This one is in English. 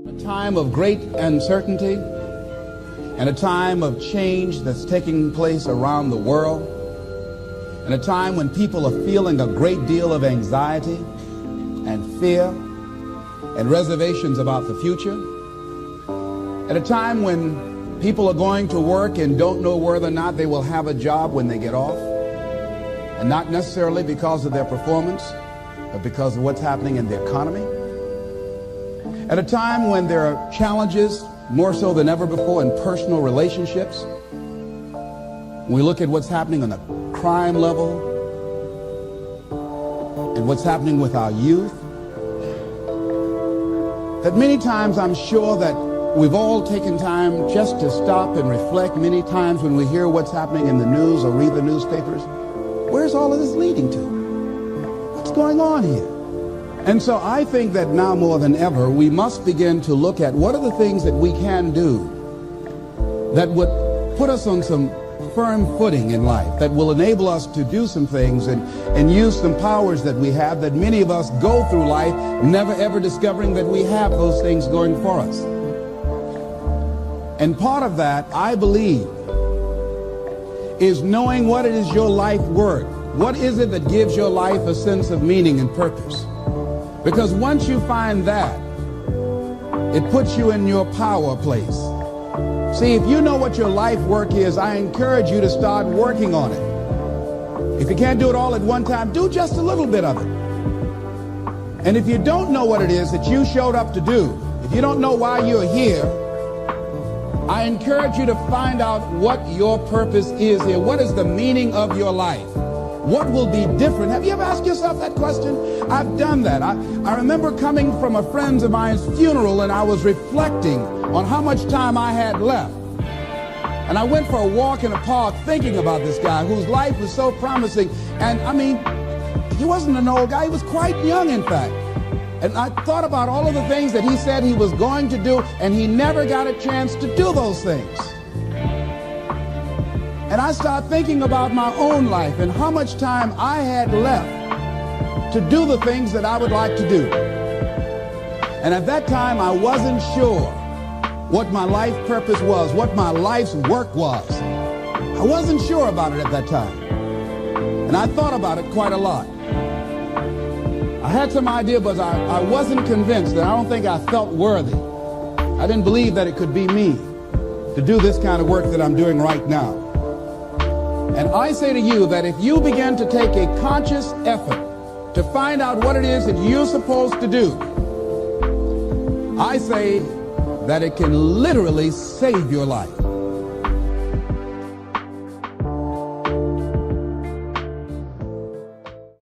A time of great uncertainty and a time of change that's taking place around the world, and a time when people are feeling a great deal of anxiety and fear and reservations about the future, at a time when people are going to work and don't know whether or not they will have a job when they get off, and not necessarily because of their performance, but because of what's happening in the economy. At a time when there are challenges, more so than ever before, in personal relationships. We look at what's happening on the crime level and what's happening with our youth. That many times I'm sure that we've all taken time just to stop and reflect many times when we hear what's happening in the news or read the newspapers. Where's all of this leading to? What's going on here? And so I think that now more than ever, we must begin to look at what are the things that we can do that would put us on some firm footing in life, that will enable us to do some things and use some powers that we have, that many of us go through life never ever discovering that we have those things going for us. And part of that, I believe, is knowing what it is your life worth. What is it that gives your life a sense of meaning and purpose? Because once you find that, it puts you in your power place. See, if you know what your life work is, I encourage you to start working on it. If you can't do it all at one time, do just a little bit of it. And if you don't know what it is that you showed up to do, if you don't know why you're here, I encourage you to find out what your purpose is here. What is the meaning of your life? What will be different? Have you ever asked yourself that question? I've done that. I remember coming from a friend of mine's funeral, and I was reflecting on how much time I had left. And I went for a walk in the park thinking about this guy whose life was so promising. And I mean, he wasn't an old guy. He was quite young, in fact. And I thought about all of the things that he said he was going to do, and he never got a chance to do those things. And I started thinking about my own life and how much time I had left to do the things that I would like to do. And at that time, I wasn't sure what my life purpose was, what my life's work was. I wasn't sure about it at that time. And I thought about it quite a lot. I had some idea, but I wasn't convinced, and I don't think I felt worthy. I didn't believe that it could be me to do this kind of work that I'm doing right now. And I say to you that if you begin to take a conscious effort to find out what it is that you're supposed to do, I say that it can literally save your life.